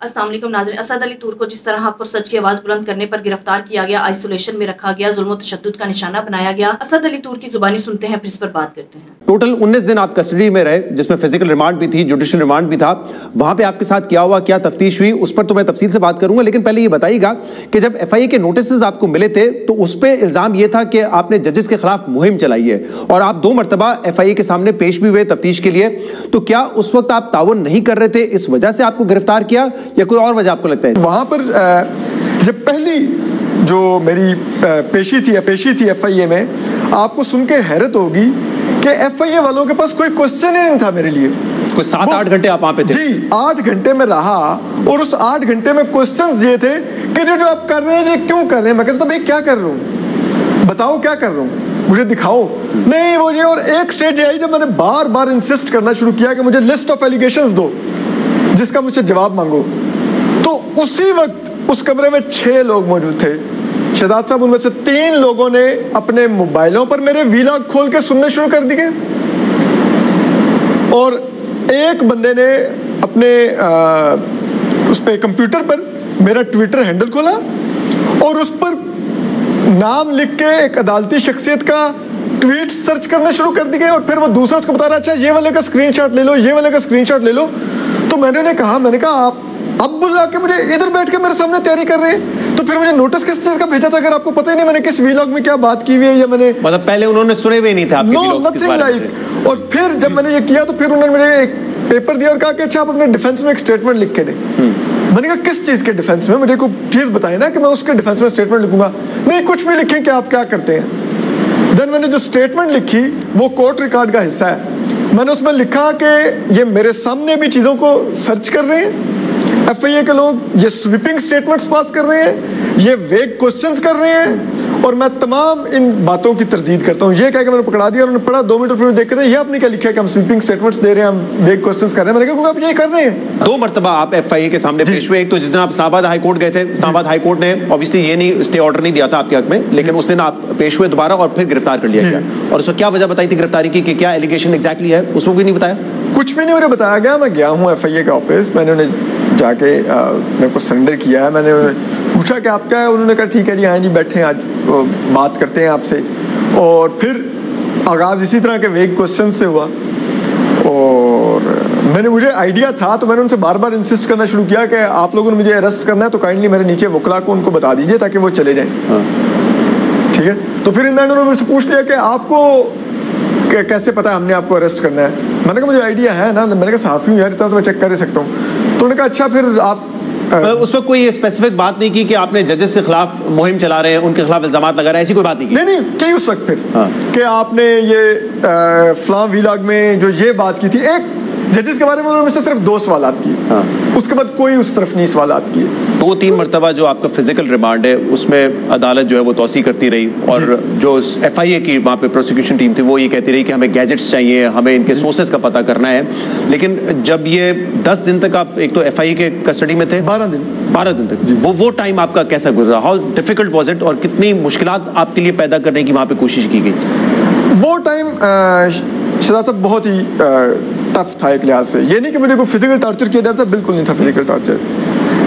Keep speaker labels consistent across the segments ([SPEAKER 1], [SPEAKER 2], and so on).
[SPEAKER 1] السلام علیکم ناظرین، اسد علی تور کو جس طرح حق اور سچ کی آواز بلند کرنے پر گرفتار کیا گیا، آئسولیشن میں رکھا گیا، ظلم و تشدد کا نشانہ بنایا گیا، اسد علی تور کی زبانی سنتے ہیں، پھر اس پر بات کرتے ہیں۔
[SPEAKER 2] ٹوٹل 19 دن آپ کسٹڈی میں رہے، جس میں فزیکل ریمانڈ بھی تھی، جوڈیشل ریمانڈ بھی تھا۔ وہاں پہ آپ کے ساتھ کیا ہوا، کیا تفتیش ہوئی، اس پر تو میں تفصیل سے بات کروں گا، لیکن پہلے یہ بتائیے گا کہ جب ایف آئی اے کے نوٹسز آپ کو ملے تھے تو اس پہ الزام یہ تھا کہ آپ نے ججز کے خلاف مہم چلائی ہے اور آپ 2 مرتبہ ایف آئی اے کے سامنے پیش بھی ہوئے تفتیش کے لیے، تو کیا اس وقت آپ تعاون نہیں کر رہے تھے، اس وجہ سے آپ کو گرفتار کیا یا کوئی اور وجہ آپ کو لگتا ہے؟
[SPEAKER 3] وہاں پر جب پہلی جو میری پیشی تھی ایف آئی اے میں، آپ کو سن کے حیرت ہوگی کہ ایف آئی اے والوں کے پاس کوئی کوسچن ہی نہیں تھا میرے لیے۔
[SPEAKER 2] کوئی 7-8 گھنٹے آپ وہاں پہ تھے؟
[SPEAKER 3] جی 8 گھنٹے میں رہا، اور اس 8 گھنٹے میں کوسچنز یہ تھے کہ جو آپ کر رہے ہیں یہ کیوں کر رہے ہیں؟ میں کہتا تھا بھائی کیا کر رہا ہوں، بتاؤ کیا کر رہا ہوں، مجھے دکھاؤ۔ نہیں وہ یہ، اور ایک سٹیج یہ آئی جب میں نے بار بار انسسٹ کرنا شروع کیا کہ مجھے لسٹ آف ایلیگیشنز دو جس کا مجھ سے جواب مانگو، تو اسی وقت اس کمرے میں 6 لوگ موجود تھے۔ شہزاد صاحب ان میں سے 3 لوگوں نے اپنے موبائلوں پر میرے ویلاگ کھول کے سننے شروع کر دیے، اور ایک بندے نے اپنے اس پہ کمپیوٹر پر میرا ٹویٹر ہینڈل کھولا اور اس پر نام لکھ کے ایک عدالتی شخصیت کا ٹویٹ سرچ کرنے شروع کر دیے، اور پھر وہ دوسرا اس کو بتا رہا اچھا یہ والے کا اسکرین شاٹ لے لو، یہ والے کا اسکرین شاٹ لے لو۔ تو میں نے کہا آپ اب بلا کے مجھے ادھر بیٹھ کے میرے سامنے تیاری کر رہے ہیں، تو پھر مجھے نوٹس کس طرح کا بھیجا تھا اگر آپ کو پتہ ہی نہیں میں نے کس ویلاگ میں کیا بات کی ہوئی ہے، یا میں نے
[SPEAKER 2] مطلب پہلے انہوں نے سنے ہوئے نہیں تھے آپ کے ویلاگز کس بارے میں؟
[SPEAKER 3] اور پھر جب میں نے یہ کیا تو پھر انہوں نے مجھے ایک پیپر دیا اور کہا کہ اچھا آپ اپنے ڈیفینس میں ایک اسٹیٹمنٹ لکھ کے دیں۔ میں نے کہا کس چیز کے ڈیفینس میں، مجھے کوئی چیز بتائیں نا کہ میں اس کے ڈیفینس میں اسٹیٹمنٹ لکھوں گا۔ نہیں کچھ بھی لکھیں کہ آپ کیا کرتے ہیں۔ دین میں نے جو اسٹیٹمنٹ لکھی وہ کورٹ ریکارڈ کا حصہ ہے۔ میں نے اس میں لکھا کہ یہ میرے سامنے بھی چیزوں کو سرچ کر رہے ہیں ایف آئی اے کے لوگ، یہ سویپنگ سٹیٹمنٹس پاس کر رہے ہیں، یہ ویگ کوسچنز کر رہے ہیں، اور میں تمام ان باتوں کی تردید کرتا ہوں۔ یہ کہہ کے میں نے پکڑا دیا، انہوں نے پڑھا 2 منٹ پھر دیکھ کے یہ آپ نے کیا لکھا ہے کہ ہم سویپنگ سٹیٹمنٹس دے رہے ہیں، ہم ویگ کوسچنز کر رہے ہیں۔ میں نے کہا کیونکہ آپ یہ کر رہے ہیں۔
[SPEAKER 2] 2 مرتبہ آپ ایف آئی اے کے سامنے پیش ہوئے، ایک تو جس دن آپ اسلام آباد ہائی کورٹ گئے تھے، اسلام آباد ہائی کورٹ نے اوبویسلی یہ نہیں اسٹے آرڈر نہیں دیا تھا آپ کے حق میں، لیکن اس دن آپ پیش ہوئے دوبارہ اور پھر گرفتار کر لیا گیا، اور اس کو کیا وجہ بتائی تھی گرفتاری کی کہ کیا ایلیگیشن ایگزیکٹلی ہے، اس کو بھی نہیں بتایا؟
[SPEAKER 3] کچھ بھی نہیں مجھے بتایا گیا۔ میں گیا ہوں ایف آئی اے کے آفس، میں نے انہیں جا کے میرے کو سرنڈر کیا ہے، میں نے پوچھا کہ آپ کیا ہے، انہوں نے کہا ٹھیک ہے جی، ہاں جی بیٹھے ہیں، آج بات کرتے ہیں آپ سے۔ اور پھر آغاز اسی طرح کے ویگ کوسچن سے ہوا، اور مجھے آئیڈیا تھا تو میں نے ان سے بار بار انسسٹ کرنا شروع کیا کہ آپ لوگوں نے مجھے اریسٹ کرنا ہے تو کائنڈلی میرے نیچے وکلا کو ان کو بتا دیجیے تاکہ وہ چلے جائیں، ٹھیک ہے۔ تو پھر انہوں نے مجھ سے پوچھ لیا کہ آپ کو کیسے پتا ہم نے آپ کو اریسٹ کرنا ہے؟ میں نے کہا مجھے آئیڈیا ہے نا، میں نے کہا صحافی ہوں یار، اتنا تو میں چیک کر ہی سکتا ہوں۔ تو انہوں نے کہا اچھا پھر آپ
[SPEAKER 2] اس وقت کوئی اسپیسیفک بات نہیں کی کہ آپ نے ججز کے خلاف مہم چلا رہے ہیں، ان کے خلاف الزامات لگا رہے ہیں، ایسی کوئی بات نہیں کی؟
[SPEAKER 3] نہیں کہ اس وقت پھر کہ آپ نے یہ فلاں ویلاگ میں جو یہ بات کی تھی، ایک ججز کے بارے میں انہوں نے صرف 2 سوالات کیے، اس کے بعد کوئی اس طرف نہیں سوالات کیے۔
[SPEAKER 2] 2-3 مرتبہ جو آپ کا فزیکل ریمانڈ ہے اس میں عدالت جو ہے وہ توسیع کرتی رہی، اور جو ایف آئی اے کی وہاں پہ پروسیکیوشن ٹیم تھی وہ یہ کہتی رہی کہ ہمیں گیجٹس چاہیے، ہمیں ان کے سورسز کا پتہ کرنا ہے، لیکن جب یہ 10 دن تک آپ ایک تو ایف آئی اے کے کسٹڈی میں تھے، 12 دن تک، وہ ٹائم آپ کا کیسا گزرا؟ ہاؤ ڈیفیکلٹ واز اٹ، اور کتنی مشکلات آپ کے لیے پیدا کرنے کی وہاں پہ کوشش کی گئی؟
[SPEAKER 3] وہ ٹائم شہزاد صاحب بہت ہی ٹف تھا ایک لحاظ سے، یہ نہیں کہ مجھے کوئی فزیکل ٹارچر کیا جاتا، بالکل نہیں تھا فزیکل ٹارچر،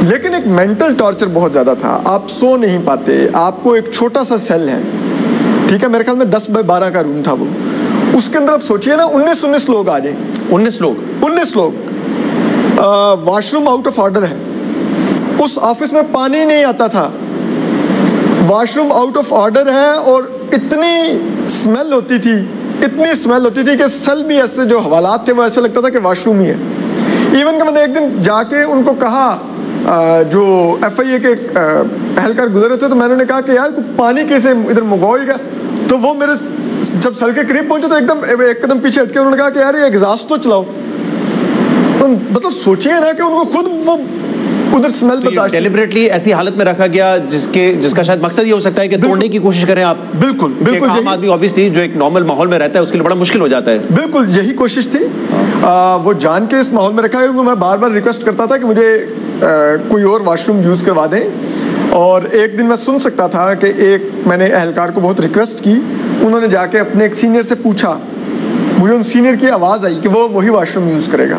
[SPEAKER 3] لیکن ایک مینٹل ٹارچر بہت زیادہ تھا۔ آپ سو نہیں پاتے، آپ کو ایک چھوٹا سا سیل ہے، ٹھیک ہے، میرے خیال میں 10x12 کا روم تھا وہ، اس کے اندر آپ سوچئے نا 19 لوگ آ جائیں، 19 لوگ، wash room out of order ہے، اس آفس میں پانی نہیں آتا تھا، wash room out of order ہے، اور اتنی اسمیل ہوتی تھی کہ سیل بھی ایسے جو حوالات تھے وہ ایسے لگتا تھا کہ واش روم ہی ہے۔ ایون کہ میں نے ایک دن جا کے ان کو کہا، جو ایف آئی اے کے اہلکار گزرے تھے، تو میں نے کہا کہ یار پانی کیسے ادھر منگوائے گا، تو وہ میرے جب سیل کے قریب پہنچے تو ایک قدم پیچھے ہٹ کے انہوں نے کہا کہ یار یہ ایگزاسٹ تو چلاؤ۔ مطلب سوچیے نا کہ ان کو خود وہ ادھر سمیل برداشت،
[SPEAKER 2] ڈیلیبریٹلی ایسی حالت میں رکھا گیا جس کا شاید مقصد یہ ہو سکتا ہے کہ توڑنے کی کوشش کریں آپ۔ بالکل عام آدمی اوبویسلی جو ایک نارمل ماحول میں رہتا ہے اس کے لیے بڑا مشکل ہو جاتا ہے۔
[SPEAKER 3] بالکل یہی کوشش تھی، وہ جان کے اس ماحول میں رکھا ہے۔ میں بار بار ریکویسٹ کرتا تھا کہ مجھے کوئی اور واش روم یوز کروا دیں، اور ایک دن میں سن سکتا تھا کہ میں نے اہلکار کو بہت ریکویسٹ کی، انہوں نے جا کے اپنے ایک سینئر سے پوچھا، مجھے ان سینئر کی آواز آئی کہ وہ وہی واش روم یوز کرے گا۔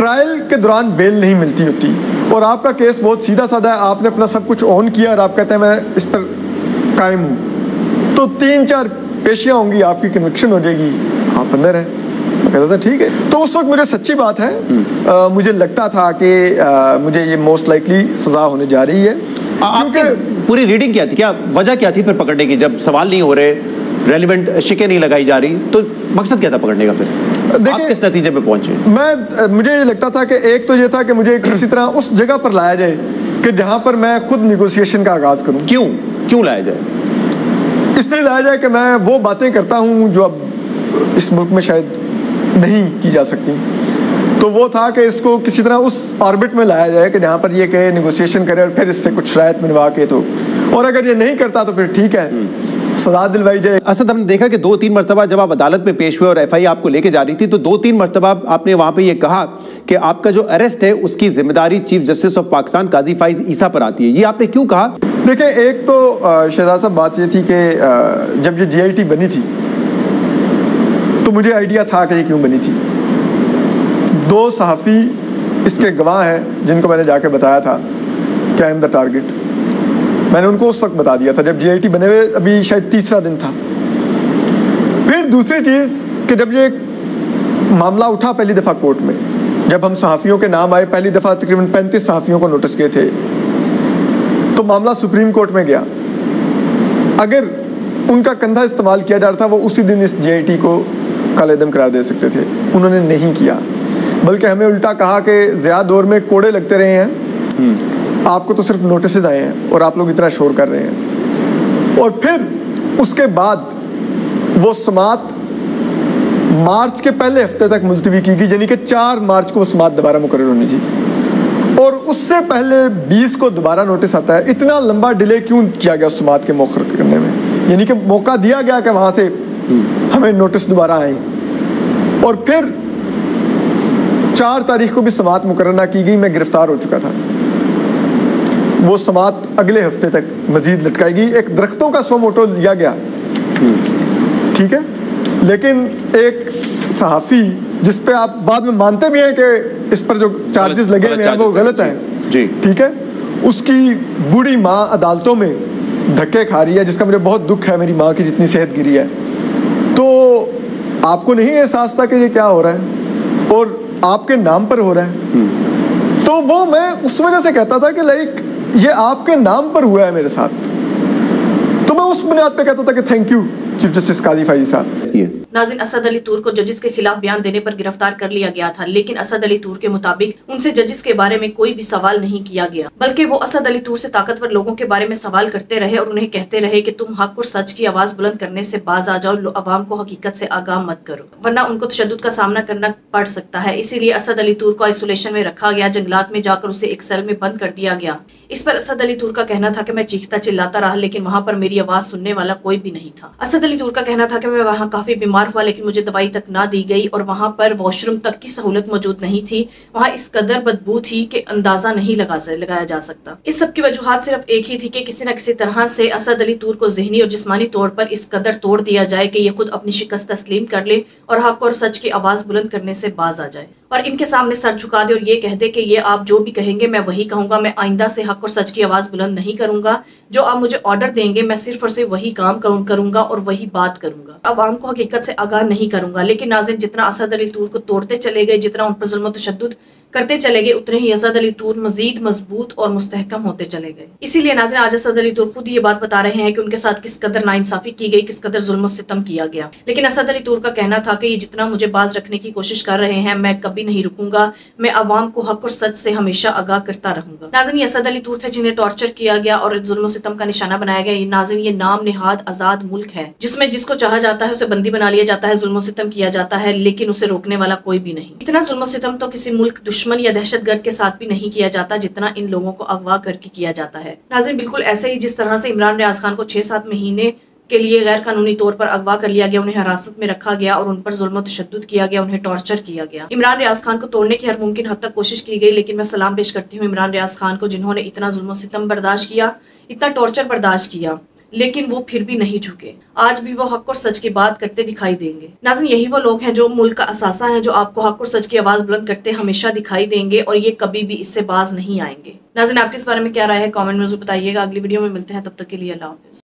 [SPEAKER 3] ٹرائل کے دوران بیل نہیں ملتی ہوتی اور آپ کا کیس بہت سیدھا سادہ ہے, آپ نے اپنا سب کچھ آن کیا اور آپ کہتے ہیں میں اس پر قائم ہوں, تو 3-4 پیشیاں ہوں گی, آپ کی کنوکشن ہو جائے گی, آپ اندر ہیں. میں کہتا تھا ٹھیک ہے. تو اس وقت مجھے سچی بات ہے, مجھے لگتا تھا کہ مجھے یہ موسٹ لائکلی سزا ہونے جا رہی ہے.
[SPEAKER 2] کیونکہ پوری ریڈنگ کیا تھی, کیا وجہ کیا تھی پھر پکڑنے کی؟ جب سوال نہیں ہو رہے, ریلیونٹ شکیں نہیں لگائی جا رہی, تو مقصد کیا تھا پکڑنے کا؟ پھر آپ کس نتیجے پہ پہنچے؟
[SPEAKER 3] مجھے یہ لگتا تھا کہ ایک تو یہ تھا کہ مجھے کسی طرح اس جگہ پر لایا جائے کہ جہاں پر میں خود نیگوسیشن کا آغاز کروں.
[SPEAKER 2] کیوں لایا جائے؟
[SPEAKER 3] اس لیے لایا جائے کہ میں وہ باتیں کرتا ہوں جو اب اس ملک میں شاید نہیں کی جا سکتی. تو وہ تھا کہ اس کو کسی طرح اس آربٹ میں لایا جائے کہ جہاں پر یہ کہ نیگوسیشن کرے اور پھر اس سے کچھ شرائط منوا کے, تو اور اگر یہ نہیں کرتا تو پھر ٹھیک ہے, سزا دلوائی جائے.
[SPEAKER 2] اسد, ہم نے دیکھا کہ 2-3 مرتبہ جب آپ عدالت میں پیش ہوئے اور ایف آئی آپ کو لے کے جا رہی تھی, تو 2-3 مرتبہ آپ نے وہاں پہ یہ کہا کہ آپ کا جو اریسٹ ہے اس کی ذمہ داری چیف جسٹس آف پاکستان قاضی فائز عیسیٰ پر آتی ہے. یہ آپ نے کیوں کہا؟
[SPEAKER 3] دیکھیں, ایک تو شہزاد صاحب بات یہ تھی کہ جب یہ GIT بنی تھی تو مجھے آئیڈیا تھا کہ یہ کیوں بنی تھی. 2 صحافی اس کے گواہ ہیں جن کو میں نے جا کے بتایا تھا کہ آئی ایم دا ٹارگٹ. میں نے ان کو اس وقت بتا دیا تھا جب GIT بنے ہوئے ابھی شاید 3را دن تھا. پھر دوسری چیز کہ جب یہ معاملہ اٹھا پہلی دفعہ کورٹ میں, جب ہم صحافیوں کے نام آئے, پہلی دفعہ تقریباً 35 صحافیوں کو نوٹس کیے تھے, تو معاملہ سپریم کورٹ میں گیا. اگر ان کا کندھا استعمال کیا جا رہا تھا, وہ اسی دن اس GIT کو کالے دم قرار دے سکتے تھے. انہوں نے نہیں کیا, بلکہ ہمیں الٹا کہا کہ زیادہ دور میں کوڑے لگتے رہے ہیں, آپ کو تو صرف نوٹسز آئے ہیں اور آپ لوگ اتنا شور کر رہے ہیں. اور پھر اس کے بعد وہ سماعت مارچ کے پہلے ہفتے تک ملتوی کی گئی, یعنی کہ 4 مارچ کو وہ سماعت دوبارہ مقرر ہونی تھی, اور اس سے پہلے 20 کو دوبارہ نوٹس آتا ہے. اتنا لمبا ڈیلے کیوں کیا گیا اس سماعت کے مؤخر کرنے میں؟ یعنی کہ موقع دیا گیا کہ وہاں سے ہمیں نوٹس دوبارہ آئیں. اور پھر 4 تاریخ کو بھی سماعت مقرر نہ کی گئی, میں گرفتار ہو چکا تھا. وہ سماعت اگلے ہفتے تک مزید لٹکائی گئی. ایک درختوں کا سو موٹو لیا گیا, ٹھیک ہے, لیکن ایک صحافی جس پہ آپ بعد میں مانتے بھی ہیں کہ اس پر جو چارجز لگے ہوئے ہیں وہ غلط ہیں, ٹھیک ہے, اس کی بوڑھی ماں عدالتوں میں دھکے کھا رہی ہے, جس کا مجھے بہت دکھ ہے, میری ماں کی جتنی صحت گری ہے. تو آپ کو نہیں احساس تھا کہ یہ کیا ہو رہا ہے اور آپ کے نام پر ہو رہا ہے؟ تو وہ میں اس وجہ سے کہتا تھا کہ لائک یہ آپ کے نام پر ہوا ہے میرے ساتھ, تو میں اس بنیاد پہ کہتا تھا کہ تھینک یو چیف جسٹس قاضی فائز صاحب.
[SPEAKER 1] ناظرین, اسد علی طور کو ججز کے خلاف بیان دینے پر گرفتار کر لیا گیا تھا, لیکن اسد علی طور کے مطابق ان سے ججز کے بارے میں کوئی بھی سوال نہیں کیا گیا, بلکہ وہ اسد علی طور سے طاقتور لوگوں کے بارے میں سوال کرتے رہے اور انہیں کہتے رہے کہ تم حق اور سچ کی آواز بلند کرنے سے باز آ جاؤ, عوام کو حقیقت سے آگاہ مت کرو, ورنہ ان کو تشدد کا سامنا کرنا پڑ سکتا ہے. اسی لیے اسد علی طور کو آئسولیشن میں رکھا گیا, جنگلات میں جا کر اسے ایک سیل میں بند کر دیا گیا. اس پر اسد علی طور کا کہنا تھا کہ میں چیختا چلاتا رہا, لیکن وہاں پر میری آواز سننے والا کوئی بھی نہیں تھا. اسد علی طور کا کہنا تھا کہ میں وہاں کافی بیمار ہوا, لیکن مجھے دوائی تک نہ دی گئی اور وہاں پر واش روم تک کی سہولت موجود نہیں تھی. وہاں اس قدر بدبو تھی کہ اندازہ نہیں لگایا جا سکتا. اس سب کی وجوہات صرف ایک ہی تھی کہ کسی نہ کسی طرح سے اسد علی طور کو ذہنی اور جسمانی طور پر اس قدر توڑ دیا جائے کہ یہ خود اپنی شکست تسلیم کر لے اور حق اور سچ کی آواز بلند کرنے سے باز آ جائے اور ان کے سامنے سر جھکا دے اور یہ کہہ دے کہ یہ آپ جو بھی کہیں گے میں وہی کہوں گا, میں آئندہ سے حق اور سچ کی آواز بلند نہیں کروں گا, جو آپ مجھے آرڈر دیں گے میں صرف اور صرف وہی کام کروں گا اور وہی بات کروں گا, عوام کو حقیقت سے آگاہ نہیں کروں گا. لیکن ناظرین, جتنا اسد علی طور کو توڑتے چلے گئے, جتنا ان پر ظلم و تشدد کرتے چلے گئے, اتنے ہی اسد علی طور مزید مضبوط اور مستحکم ہوتے چلے گئے. اسی لیے ناظرین, آج اسد علی طور خود یہ بات بتا رہے ہیں کہ ان کے ساتھ کس قدر ناانصافی کی گئی, کس قدر ظلم و ستم کیا گیا. لیکن اسد علی طور کا کہنا تھا کہ یہ جتنا مجھے باز رکھنے کی کوشش کر رہے ہیں میں کبھی نہیں رکوں گا, میں عوام کو حق اور سچ سے ہمیشہ آگاہ کرتا رہوں گا. ناظرین, یہ اسد علی طور تھے جنہیں ٹارچر کیا گیا اور ظلم و ستم کا نشانہ بنایا گیا. ناظرین, یہ نام نہاد آزاد ملک ہے جس میں جس کو چاہا جاتا ہے اسے بندی بنا لیا جاتا ہے, ظلم و ستم کیا جاتا ہے, لیکن اسے روکنے والا کوئی بھی نہیں. اتنا ظلم و ستم تو کسی ملک دشمن یا دہشت گرد کے ساتھ بھی نہیں کیا جاتا جتنا ان لوگوں کو اغوا کر کے کیا جاتا ہے. ناظرین, بالکل ایسے ہی جس طرح سے عمران ریاض خان کو 6-7 مہینے کے لیے غیر قانونی طور پر اغوا کر لیا گیا, انہیں حراست میں رکھا گیا اور ان پر ظلم و تشدد کیا گیا, انہیں ٹارچر کیا گیا. عمران ریاض خان کو توڑنے کی ہر ممکن حد تک کوشش کی گئی, لیکن میں سلام پیش کرتی ہوں عمران ریاض خان کو جنہوں نے اتنا ظلم و ستم برداشت کیا, اتنا ٹارچر برداشت کیا, لیکن وہ پھر بھی نہیں جھکے. آج بھی وہ حق اور سچ کی بات کرتے دکھائی دیں گے. ناظرین، یہی وہ لوگ ہیں جو ملک کا اثاثہ ہیں، جو آپ کو حق اور سچ کی آواز بلند کرتے ہمیشہ دکھائی دیں گے اور یہ کبھی بھی اس سے باز نہیں آئیں گے. ناظرین، آپ کے اس بارے میں کیا رائے ہے؟ کامنٹ میں ضرور بتائیے گا. اگلی ویڈیو میں ملتے ہیں، تب تک کے لیے اللہ حافظ.